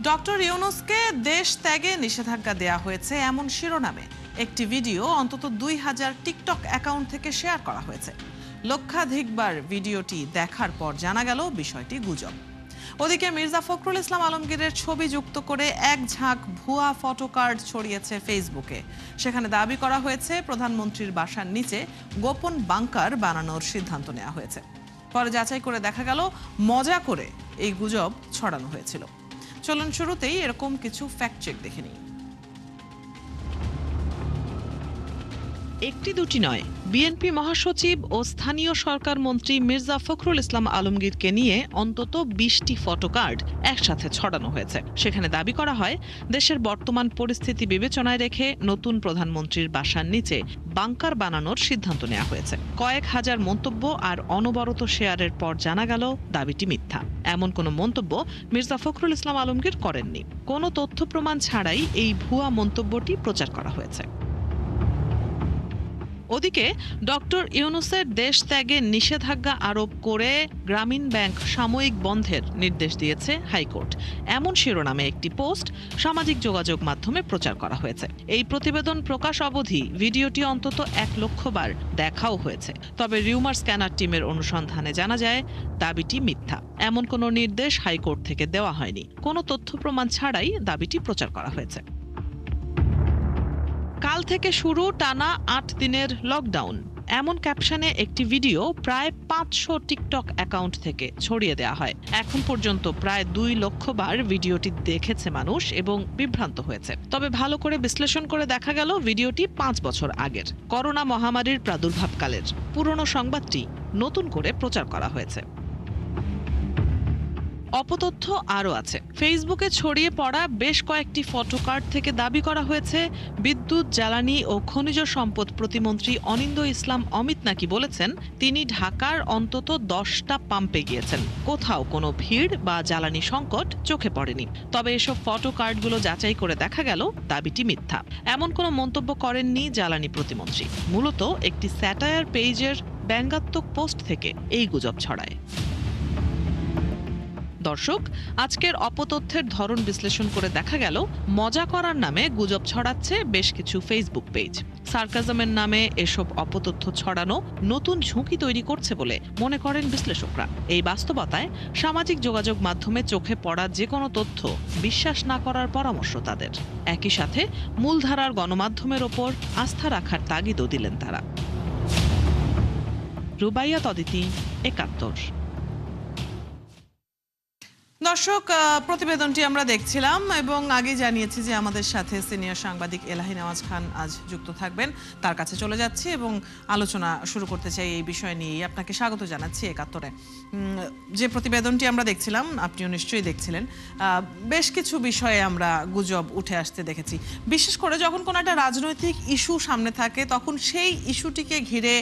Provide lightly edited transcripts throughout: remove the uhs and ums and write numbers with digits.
Doctor ইউনূসকে দেশ ত্যাগে নিষেধাজ্ঞা দেয়া হয়েছে এমন শিরোনামে একটি ভিডিও অন্তত ২,০০০ টিকটক অ্যাকাউন্ট থেকে শেয়ার করা হয়েছে। লক্ষাধিকবার ভিডিওটি দেখার পর জানা গেল বিষয়টি গুজব। ওদিকে মির্জা ফখরুল ইসলাম আলমগীরের ছবি যুক্ত করে এক ঝাঁক ভুয়া ফটোকার্ড ছড়িয়েছে ফেসবুকে। সেখানে দাবি করা হয়েছে প্রধানমন্ত্রীর বাসার নিচে গোপন বাংকার বানানোর সিদ্ধান্ত নেওয়া হয়েছে। পরে যাচাই করে দেখা গেল মজা করে এই গুজব ছড়ানো হয়েছিল। চলুন শুরুতেই এরকম কিছু ফ্যাক্ট চেক দেখে নিই। একটি দুটি নয়, বিএনপি মহাসচিব ও স্থানীয় সরকার মন্ত্রী মির্জা ফখরুল ইসলাম আলমগীরকে নিয়ে অন্তত ২০টি ফটোকার্ড একসাথে ছড়ানো হয়েছে। সেখানে দাবি করা হয় দেশের বর্তমান পরিস্থিতি বিবেচনায় রেখে নতুন প্রধানমন্ত্রীর বাসার নিচে বাংকার বানানোর সিদ্ধান্ত নেওয়া হয়েছে। কয়েক হাজার মন্তব্য আর অনবরত শেয়ারের পর জানা গেল দাবিটি মিথ্যা। এমন কোনো মন্তব্য মির্জা ফখরুল ইসলাম আলমগীর করেননি। কোনো তথ্য প্রমাণ ছাড়াই এই ভুয়া মন্তব্যটি প্রচার করা হয়েছে। ওদিকে ডক্টর ইউনূসের দেশ ত্যাগে নিষেধাজ্ঞা আরোপ করে গ্রামীণ ব্যাংক সাময়িক বন্ধের নির্দেশ দিয়েছে হাইকোর্ট। এমন শিরোনামে একটি পোস্ট সামাজিক যোগাযোগ মাধ্যমে প্রচার করা হয়েছে। এই প্রতিবেদন প্রকাশ অবধি ভিডিওটি অন্তত ১,০০,০০০ বার দেখাও হয়েছে। তবে রিউমার স্ক্যানার টিমের অনুসন্ধানে জানা যায় দাবিটি মিথ্যা। এমন কোনো নির্দেশ হাইকোর্ট থেকে দেওয়া হয়নি। কোনো তথ্য প্রমাণ ছাড়াই দাবিটি প্রচার করা হয়েছে। কাল থেকে শুরু টানা ৮ দিনের লকডাউন, এমন ক্যাপশনে একটি ভিডিও প্রায় ৫০০ টিকটক অ্যাকাউন্ট থেকে ছড়িয়ে দেওয়া হয়। এখন পর্যন্ত প্রায় ২ লক্ষ বার ভিডিওটি দেখেছে মানুষ এবং বিভ্রান্ত হয়েছে। তবে ভালো করে বিশ্লেষণ করে দেখা গেল ভিডিওটি ৫ বছর আগের, করোনা মহামারীর প্রাদুর্ভাবকালের। পুরনো সংবাদটি নতুন করে প্রচার করা হয়েছে। অপতথ্য আরও আছে। ফেসবুকে ছড়িয়ে পড়া বেশ কয়েকটি ফটোকার্ড থেকে দাবি করা হয়েছে বিদ্যুৎ, জ্বালানি ও খনিজ সম্পদ প্রতিমন্ত্রী অনিন্দ ইসলাম অমিত নাকি বলেছেন তিনি ঢাকার অন্তত ১০টা পাম্পে গিয়েছেন। কোথাও কোনো ভিড় বা জ্বালানি সংকট চোখে পড়েনি। তবে এসব ফটোকার্ডগুলো যাচাই করে দেখা গেল দাবিটি মিথ্যা। এমন কোনো মন্তব্য করেননি জ্বালানি প্রতিমন্ত্রী। মূলত একটি স্যাটায়ার পেজের ব্যঙ্গাত্মক পোস্ট থেকে এই গুজব ছড়ায়। দর্শক, আজকের অপতথ্যের ধরন বিশ্লেষণ করে দেখা গেল মজা করার নামে গুজব ছড়াচ্ছে বেশ কিছু ফেসবুক পেজ। সার্কাজমের নামে এসব অপতথ্য ছড়ানো নতুন ঝুঁকি তৈরি করছে বলে মনে করেন বিশ্লেষকরা। এই বাস্তবতায় সামাজিক যোগাযোগ মাধ্যমে চোখে পড়া যে কোনো তথ্য বিশ্বাস না করার পরামর্শ তাদের। একই সাথে মূলধারার গণমাধ্যমের ওপর আস্থা রাখার তাগিদও দিলেন তারা। রুবাইয়াত অদিতি, ৭১। দর্শক, প্রতিবেদনটি আমরা দেখছিলাম এবং আগে জানিয়েছি যে আমাদের সাথে সিনিয়র সাংবাদিক এলাহি নেওয়াজ খান আজ যুক্ত থাকবেন। তার কাছে চলে যাচ্ছি এবং আলোচনা শুরু করতে চাই এই বিষয় নিয়েই। আপনাকে স্বাগত জানাচ্ছি ৭১-এ। যে প্রতিবেদনটি আমরা দেখছিলাম, আপনিও নিশ্চয়ই দেখছিলেন। বেশ কিছু বিষয়ে আমরা গুজব উঠে আসতে দেখেছি। বিশেষ করে যখন কোনো একটা রাজনৈতিক ইস্যু সামনে থাকে তখন সেই ইস্যুটিকে ঘিরে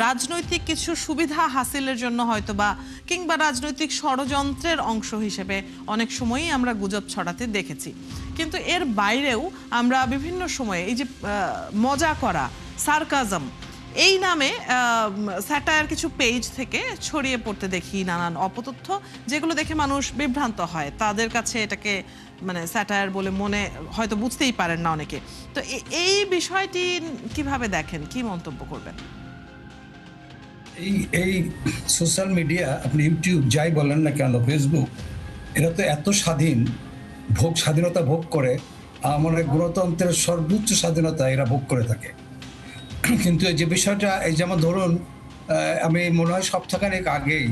রাজনৈতিক কিছু সুবিধা হাসিলের জন্য হয়তোবা কিংবা রাজনৈতিক ষড়যন্ত্রের অংশ হিসেবে অনেক সময়ই আমরা গুজব ছড়াতে দেখেছি। কিন্তু এর বাইরেও আমরা বিভিন্ন সময়ে এই যে মজা করা, সার্কাজম এই নামে স্যাটায়ার কিছু পেজ থেকে ছড়িয়ে পড়তে দেখি নানান অপতথ্য, যেগুলো দেখে মানুষ বিভ্রান্ত হয়। তাদের কাছে এটাকে স্যাটায়ার বলে মনে হয়তো বুঝতেই পারেন না অনেকে। তো এই বিষয়টি কিভাবে দেখেন, কি মন্তব্য করবেন? এই সোশ্যাল মিডিয়া, আপনি ইউটিউব যাই বলেন না কেন, ফেসবুক, এরা তো এত স্বাধীনতা ভোগ করে, আমাদের গণতন্ত্রের সর্বোচ্চ স্বাধীনতা এরা ভোগ করে থাকে। কিন্তু এই যে বিষয়টা, এই যেমন ধরুন, আমি মনে হয় সপ্তাহখানেক আগেই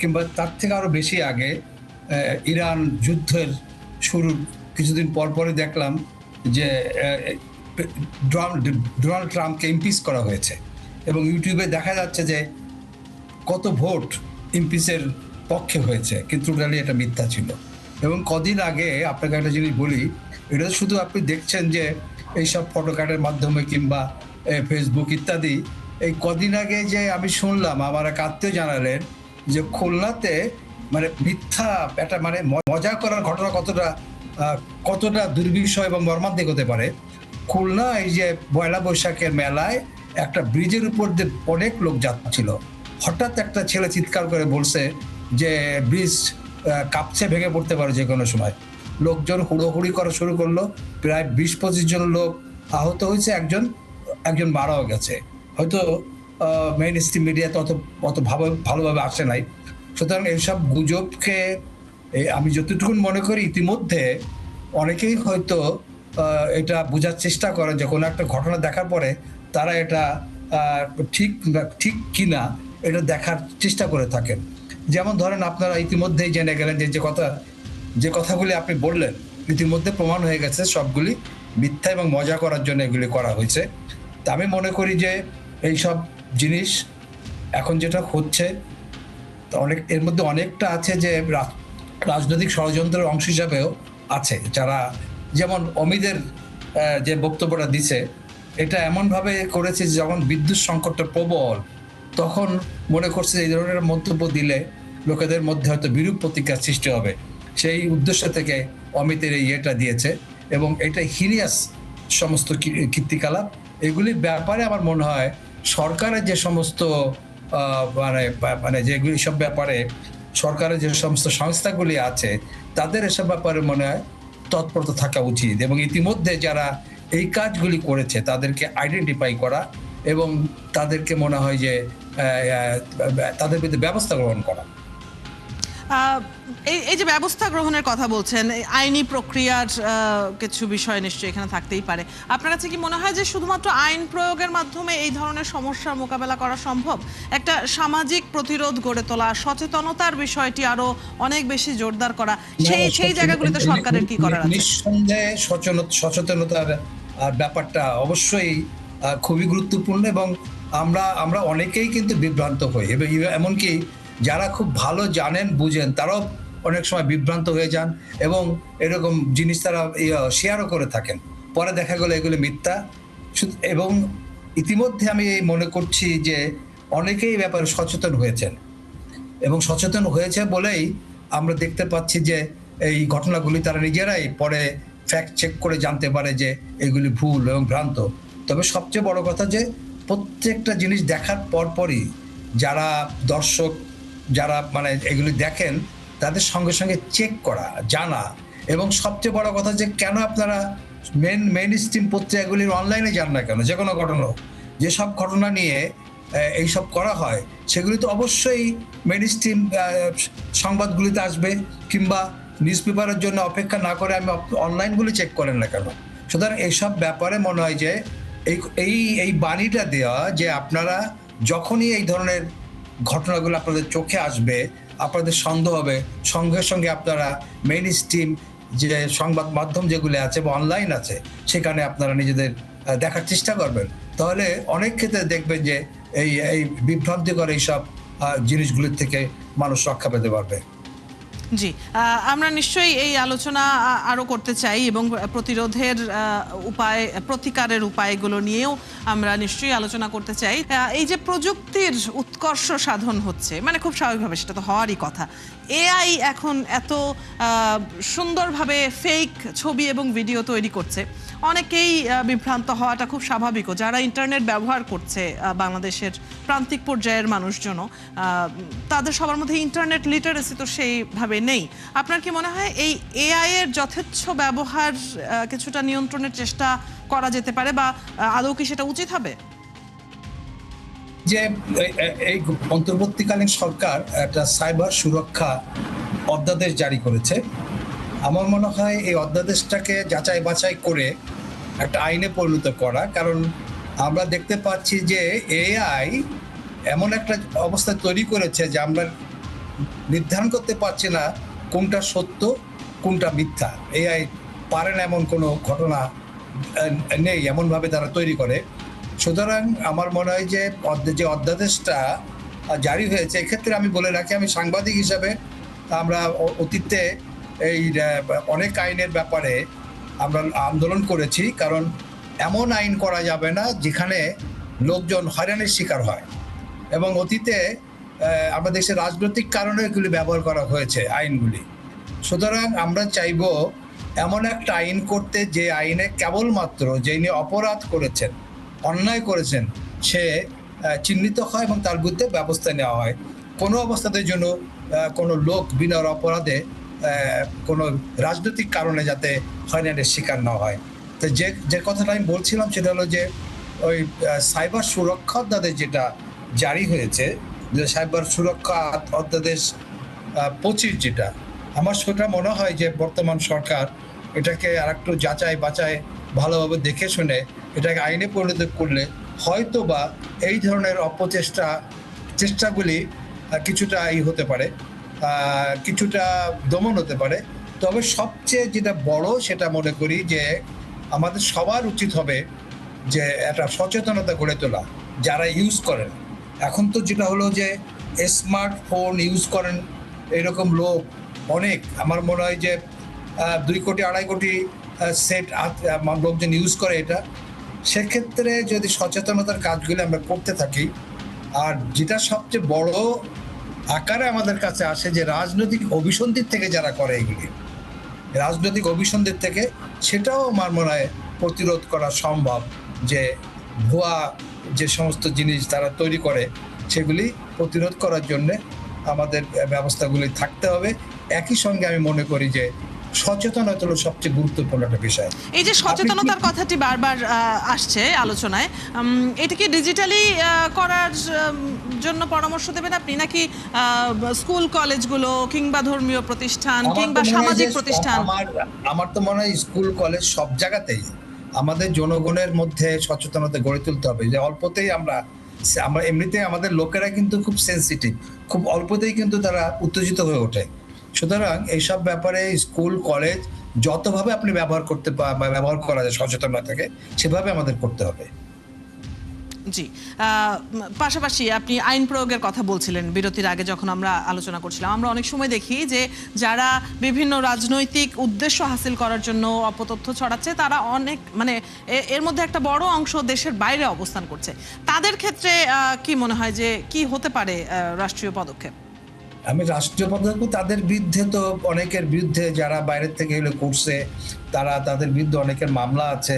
কিংবা তার থেকে আরও বেশি আগে ইরান যুদ্ধের শুরুর কিছুদিন পরপরই দেখলাম যে ডোনাল্ড ট্রাম্পকে ইমপিচ করা হয়েছে এবং ইউটিউবে দেখা যাচ্ছে যে কত ভোট ইমপিচের পক্ষে হয়েছে, কিন্তু টোটালি এটা মিথ্যা ছিল। এবং কদিন আগে আপনাকে একটা জিনিস বলি, এটা শুধু আপনি দেখছেন যে এইসব ফটোকার্ডের মাধ্যমে কিংবা ফেসবুক ইত্যাদি। এই কদিন আগে যে আমি শুনলাম, আমার এক আত্মীয় জানালেন যে খুলনাতে মিথ্যা একটা মজা করার ঘটনা কতটা দুর্বিষহ এবং মর্মান্তিক হতে পারে। খুলনা এই যে পয়লা বৈশাখের মেলায় একটা ব্রিজের উপর দিয়ে অনেক লোক যাচ্ছিল, হঠাৎ একটা ছেলে চিৎকার করে বলছে যে ব্রিজ কাঁপছে, ভেঙে পড়তে পারে যে কোনো সময়। লোকজন হুড়োহুড়ি করা শুরু করলো, প্রায় 20-25 জন লোক আহত হয়েছে, একজন একজন মারাও গেছে। হয়তো মেইন স্ট্রিম মিডিয়াতে অত ভালোভাবে আসে নাই। সুতরাং এইসব গুজবকে আমি যতটুকু মনে করি ইতিমধ্যে অনেকেই হয়তো এটা বোঝার চেষ্টা করেন যে কোনো একটা ঘটনা দেখার পরে তারা এটা ঠিক কিনা এটা দেখার চেষ্টা করে থাকেন। যেমন ধরেন আপনারা ইতিমধ্যেই জেনে গেলেন যে কথাগুলি আপনি বললেন ইতিমধ্যে প্রমাণ হয়ে গেছে সবগুলি মিথ্যা এবং মজা করার জন্য এগুলি করা হয়েছে। তা আমি মনে করি যে এইসব জিনিস এখন যেটা হচ্ছে এর মধ্যে অনেকটা আছে যে রাজনৈতিক ষড়যন্ত্রের অংশ হিসাবেও আছে, যারা যেমন অমিদের যে বক্তব্যটা দিছে এটা এমনভাবে করেছে যে যখন বিদ্যুৎ সংকটটা প্রবল তখন মনে করছে এই ধরনের মন্তব্য দিলে লোকেদের মধ্যে হয়তো বিরূপ প্রতিক্রিয়া সৃষ্টি হবে, সেই উদ্দেশ্য থেকে অমিতের এই ইয়েটা দিয়েছে। এবং এটা হিনিয়াস সমস্ত কীর্তিকলাপ, এগুলির ব্যাপারে আমার মনে হয় সরকারের যে সমস্ত মানে যেগুলি সব ব্যাপারে সরকারের যে সমস্ত সংস্থাগুলি আছে তাদের এসব ব্যাপারে মনে হয় তৎপরতা থাকা উচিত, এবং ইতিমধ্যে যারা এই কাজগুলি করেছে তাদেরকে আইডেন্টিফাই করা এবং তাদেরকে মনে হয় যে তাদের বিরুদ্ধে ব্যবস্থা গ্রহণ করা। এই যে ব্যবস্থা গ্রহণের কথা বলছেন, আইনি প্রক্রিয়ার কিছু বিষয় নিশ্চয়ই এখানে থাকতেই পারে। আপনার কাছে কি মনে হয় যে শুধুমাত্র আইন প্রয়োগের মাধ্যমে এই ধরনের সমস্যার মোকাবেলা করা সম্ভব? একটা সামাজিক প্রতিরোধ গড়ে তোলা, সচেতনতার বিষয়টি আরো অনেক বেশি জোরদার করা, সেই জায়গাগুলিতে সরকারের কি করার আছে? নিঃসন্দেহে সচেতনতার ব্যাপারটা অবশ্যই খুবই গুরুত্বপূর্ণ, এবং আমরা অনেকেই কিন্তু বিভ্রান্ত হই, এবং এমনকি যারা খুব ভালো জানেন বুঝেন তারাও অনেক সময় বিভ্রান্ত হয়ে যান এবং এরকম জিনিস তারা শেয়ারও করে থাকেন, পরে দেখা গেলো এগুলো মিথ্যা। এবং ইতিমধ্যে আমি মনে করছি যে অনেকেই ব্যাপারে সচেতন হয়েছেন, এবং সচেতন হয়েছে বলেই আমরা দেখতে পাচ্ছি যে এই ঘটনাগুলি তারা নিজেরাই পরে ফ্যাক্ট চেক করে জানতে পারে যে এগুলি ভুল এবং ভ্রান্ত। তবে সবচেয়ে বড় কথা যে প্রত্যেকটা জিনিস দেখার পরপরই যারা দর্শক যারা মানে এগুলি দেখেন তাদের সঙ্গে সঙ্গে চেক করা, জানা, এবং সবচেয়ে বড় কথা যে কেন আপনারা মেইন স্ট্রিম পত্রিকাগুলির অনলাইনে যান না কেন? যে কোনো ঘটনা, যেসব ঘটনা নিয়ে এইসব করা হয় সেগুলি তো অবশ্যই মেইন স্ট্রিম সংবাদগুলিতে আসবে, কিংবা নিউজ পেপারের জন্য অপেক্ষা না করে আমি অনলাইনগুলি চেক করেন না কেন? সুতরাং এইসব ব্যাপারে মনে হয় যে এই বাণীটা দেওয়া যে আপনারা যখনই এই ধরনের ঘটনাগুলো আপনাদের চোখে আসবে, আপনাদের সন্দেহ হবে, সঙ্গে সঙ্গে আপনারা মেইন স্ট্রিম যে সংবাদ মাধ্যম যেগুলো আছে বা অনলাইন আছে সেখানে আপনারা নিজেদের দেখার চেষ্টা করবেন, তাহলে অনেক ক্ষেত্রে দেখবেন যে এই বিভ্রান্তিকর এইসব জিনিসগুলির থেকে মানুষ রক্ষা পেতে পারবে। জি, আমরা নিশ্চয়ই এই আলোচনা আরো করতে চাই এবং প্রতিরোধের উপায়, প্রতিকারের উপায়গুলো নিয়েও আমরা নিশ্চয়ই আলোচনা করতে চাই। এই যে প্রযুক্তির উৎকর্ষ সাধন হচ্ছে, মানে খুব স্বাভাবিকভাবে সেটা তো হওয়ারই কথা। এআই এখন এত সুন্দরভাবে ফেক ছবি এবং ভিডিও তৈরি করছে, অনেকেই বিভ্রান্ত হওয়াটা খুব স্বাভাবিকও। যারা ইন্টারনেট ব্যবহার করছে বাংলাদেশের প্রান্তিক পর্যায়ের মানুষজনও, তাদের সবার মধ্যে ইন্টারনেট লিটারেসি তো সেইভাবে নেই। আপনার কি মনে হয় এই এআই এর যথেচ্ছ ব্যবহার কিছুটা নিয়ন্ত্রণের চেষ্টা করা যেতে পারে, বা আদৌ কি সেটা উচিত হবে? যে এই অন্তর্বর্তীকালীন সরকার একটা সাইবার সুরক্ষা অধ্যাদেশ জারি করেছে, আমার মনে হয় এই অধ্যাদেশটাকে যাচাই বাছাই করে একটা আইনে পরিণত করা, কারণ আমরা দেখতে পাচ্ছি যে এআই এমন একটা অবস্থা তৈরি করেছে যে আমরা নির্ধারণ করতে পারছি না কোনটা সত্য কোনটা মিথ্যা। এআই পারে না এমন কোনো ঘটনা নেই, এমনভাবে তারা তৈরি করে। সুতরাং আমার মনে হয় যে অধ্যাদেশটা জারি হয়েছে, এক্ষেত্রে আমি বলে রাখি, আমি সাংবাদিক হিসাবে আমরা অতীতে এই অনেক আইনের ব্যাপারে আমরা আন্দোলন করেছি, কারণ এমন আইন করা যাবে না যেখানে লোকজন হয়রানির শিকার হয়, এবং অতীতে আমাদের দেশের রাজনৈতিক কারণে এগুলি ব্যবহার করা হয়েছে আইনগুলি। সুতরাং আমরা চাইব এমন একটা আইন করতে যে আইনে কেবলমাত্র যিনি অপরাধ করেছেন, অন্যায় করেছেন, সে চিহ্নিত হয় এবং তার বিরুদ্ধে ব্যবস্থা নেওয়া হয়। কোনো অবস্থাতে জন্য কোনো লোক বিনা অপরাধে কোনো রাজনৈতিক কারণে যাতে হয়রানির শিকার না হয়। তো যে কথাটা আমি বলছিলাম সেটা হলো যে ওই সাইবার সুরক্ষা অধ্যাদেশ যেটা জারি হয়েছে, যে সাইবার সুরক্ষা অধ্যাদেশ 25 যেটা, আমার সেটা মনে হয় যে বর্তমান সরকার এটাকে আরেকটু যাচাই বাছাই ভালোভাবে দেখে শুনে এটাকে আইনে পরিণত করলে হয়তো বা এই ধরনের চেষ্টাগুলি কিছুটা হতে পারে, কিছুটা দমন হতে পারে। তবে সবচেয়ে যেটা বড় সেটা মনে করি যে আমাদের সবার উচিত হবে যে একটা সচেতনতা গড়ে তোলা যারা ইউজ করেন। এখন তো যেটা হলো যে স্মার্টফোন ইউজ করেন এরকম লোক অনেক, আমার মনে হয় যে 2 কোটি 2.5 কোটি সেট লোকজন ইউজ করে এটা। সেক্ষেত্রে যদি সচেতনতার কাজগুলি আমরা করতে থাকি, আর যেটা সবচেয়ে বড় আকারে আমাদের কাছে আসে যে রাজনৈতিক অভিসন্ধির থেকে যারা করে এগুলি, রাজনৈতিক অভিসন্ধির থেকে, সেটাও আমার মনে হয় প্রতিরোধ করা সম্ভব। যে ভুয়া যে সমস্ত জিনিস তারা তৈরি করে সেগুলি প্রতিরোধ করার জন্য আমাদের ব্যবস্থাগুলি থাকতে হবে। একই সঙ্গে আমি মনে করি যে সচেতনতা হলো সবচেয়ে গুরুত্বপূর্ণ একটা বিষয়। এই যে সচেতনতার কথাটি বারবার আসছে আলোচনায়, এটা কি ডিজিটালি করার জন্য পরামর্শ দেবেন আপনি, নাকি স্কুল কলেজগুলো কিংবা ধর্মীয় প্রতিষ্ঠান কিংবা সামাজিক প্রতিষ্ঠান? আমার তো মনে হয় স্কুল কলেজ সব জায়গাতেই আমাদের জনগণের মধ্যে সচেতনতা গড়ে তুলতে হবে। যে অল্পতেই আমরা এমনিতে আমাদের লোকেরা কিন্তু খুব সেন্সিটিভ, খুব অল্পতেই কিন্তু তারা উত্তেজিত হয়ে ওঠে। সুতরাং এইসব ব্যাপারে স্কুল কলেজ যতভাবে আপনি ব্যবহার করা যায় সচেতনতাকে, সেভাবে আমাদের করতে হবে। জি, পাশাপাশি আপনি আইন প্রয়োগের কথা বলছিলেন বিরতির আগে যখন আমরা আলোচনা করছিলাম। আমরা অনেক সময় দেখি যে যারা বিভিন্ন রাজনৈতিক উদ্দেশ্য হাসিল করার জন্য অপতথ্য ছড়াচ্ছে, তারা অনেক এর মধ্যে একটা বড় অংশ দেশের বাইরে অবস্থান করছে। তাদের ক্ষেত্রে কি মনে হয় যে কি হতে পারে রাষ্ট্রীয় পদক্ষেপ? আমি রাষ্ট্রীয় পদক্ষেপ, তাদের বিরুদ্ধে তো অনেকের বিরুদ্ধে যারা বাইরের থেকে এগুলো করছে তাদের বিরুদ্ধে অনেকের মামলা আছে,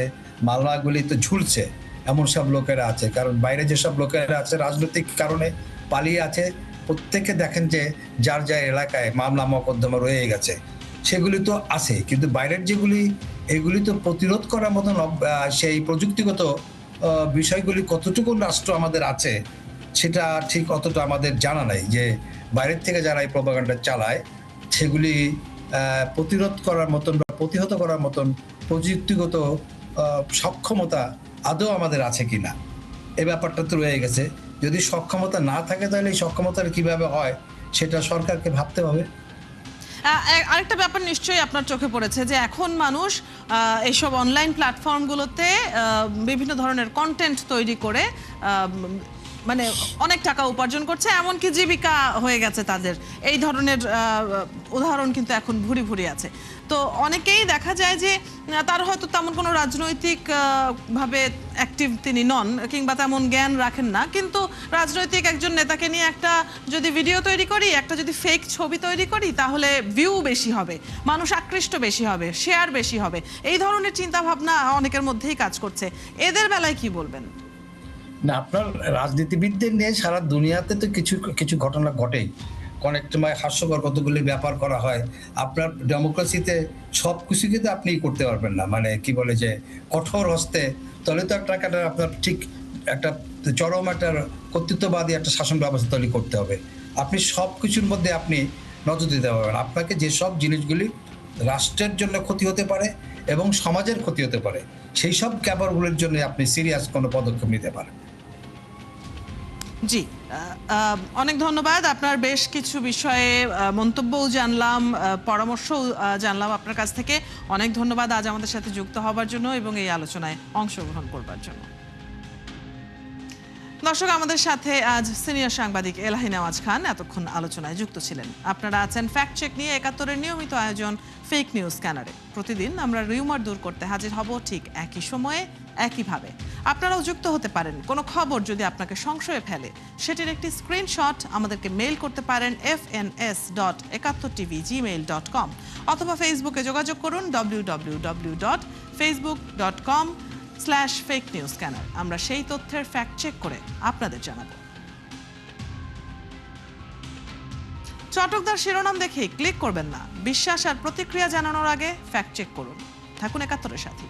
মামলাগুলি তো ঝুলছে এমন সব লোকেরা আছে। কারণ বাইরে যেসব লোকেরা আছে রাজনৈতিক কারণে পালিয়ে আছে, প্রত্যেকে দেখেন যে যার যার এলাকায় মামলা মোকদ্দমা রয়ে গেছে, সেগুলি তো আছে। কিন্তু বাইরের যেগুলি, এগুলি তো প্রতিরোধ করার মতন সেই প্রযুক্তিগত বিষয়গুলি কতটুকু রাষ্ট্র আমাদের আছে সেটা ঠিক অতটা আমাদের জানা নাই। যে বাইরের থেকে যারা এই প্রপাগান্ডা চালায় সেগুলি প্রতিরোধ করার মতন বা প্রতিহত করার মতন প্রযুক্তিগত সক্ষমতা আদৌ আমাদের আছে কিনা, এই ব্যাপারটা তো রয়ে গেছে। যদি সক্ষমতা না থাকে তাহলে এই সক্ষমতাটা কিভাবে হয় সেটা সরকারকে ভাবতে হবে। আরেকটা ব্যাপার নিশ্চয়ই আপনার চোখে পড়েছে যে এখন মানুষ এইসব অনলাইন প্ল্যাটফর্মগুলোতে বিভিন্ন ধরনের কন্টেন্ট তৈরি করে অনেক টাকা উপার্জন করছে, এমনকি জীবিকা হয়ে গেছে তাদের। এই ধরনের উদাহরণ কিন্তু এখন ভুরি ভুরি আছে। তো অনেকেই দেখা যায় যে তার হয়তো তেমন কোনো রাজনৈতিক ভাবে অ্যাক্টিভ তিনি নন, কিংবা তেমন জ্ঞান রাখেন না, কিন্তু রাজনৈতিক একজন নেতাকে নিয়ে একটা যদি ভিডিও তৈরি করি, একটা যদি ফেক ছবি তৈরি করি, তাহলে ভিউ বেশি হবে, মানুষ আকৃষ্ট বেশি হবে, শেয়ার বেশি হবে। এই ধরনের চিন্তা ভাবনা অনেকের মধ্যেই কাজ করছে। এদের বেলায় কি বলবেন? না, আপনার রাজনীতিবিদদের নিয়ে সারা দুনিয়াতে তো কিছু কিছু ঘটনা ঘটেই। অনেক সময় হাস্যকর কতগুলি ব্যাপার করা হয়। আপনার ডেমোক্রেসিতে সব কিছু কিন্তু আপনি করতে পারবেন না, কি বলে যে কঠোর হস্তে, তাহলে তো একটা আপনার ঠিক একটা চরম একটা কর্তৃত্ববাদী একটা শাসন ব্যবস্থা তৈরি করতে হবে। আপনি সব কিছুর মধ্যে আপনি নজর দিতে পারবেন। আপনাকে যেসব জিনিসগুলি রাষ্ট্রের জন্য ক্ষতি হতে পারে এবং সমাজের ক্ষতি হতে পারে, সেই সব ব্যাপারগুলির জন্য আপনি সিরিয়াস কোনো পদক্ষেপ নিতে পারেন। জি, অনেক ধন্যবাদ। আপনার বেশ কিছু বিষয়ে মন্তব্যও জানলাম, পরামর্শও জানলাম আপনার কাছ থেকে। অনেক ধন্যবাদ আজ আমাদের সাথে যুক্ত হবার জন্য এবং এই আলোচনায় অংশগ্রহণ করবার জন্য। দর্শক, আমাদের সাথে আজ সিনিয়র সাংবাদিক এলাহি নেওয়াজ খান এতক্ষণ আলোচনায় যুক্ত ছিলেন। আপনারা আছেন ফ্যাক্ট চেক নিয়ে ৭১-এর নিয়মিত আয়োজন ফেক নিউজ স্ক্যানারে। প্রতিদিন আমরা রিউমার দূর করতে হাজির হব ঠিক একই সময়ে, একইভাবে। আপনারাও যুক্ত হতে পারেন। কোনো খবর যদি আপনাকে সংশয়ে ফেলে, সেটির একটি স্ক্রিনশট আমাদেরকে মেইল করতে পারেন fns.71tv@gmail.com, অথবা ফেসবুকে যোগাযোগ করুন www.facebook.com/fake news scanner। আমরা সেই তথ্যের ফ্যাক্ট চেক করে আপনাদের জানাবো। চটকদার শিরোনাম দেখে ক্লিক করবেন না। বিশ্বাস আর প্রতিক্রিয়া জানানোর আগে ফ্যাক্ট চেক করুন। থাকুন ৭১-এর সাথে।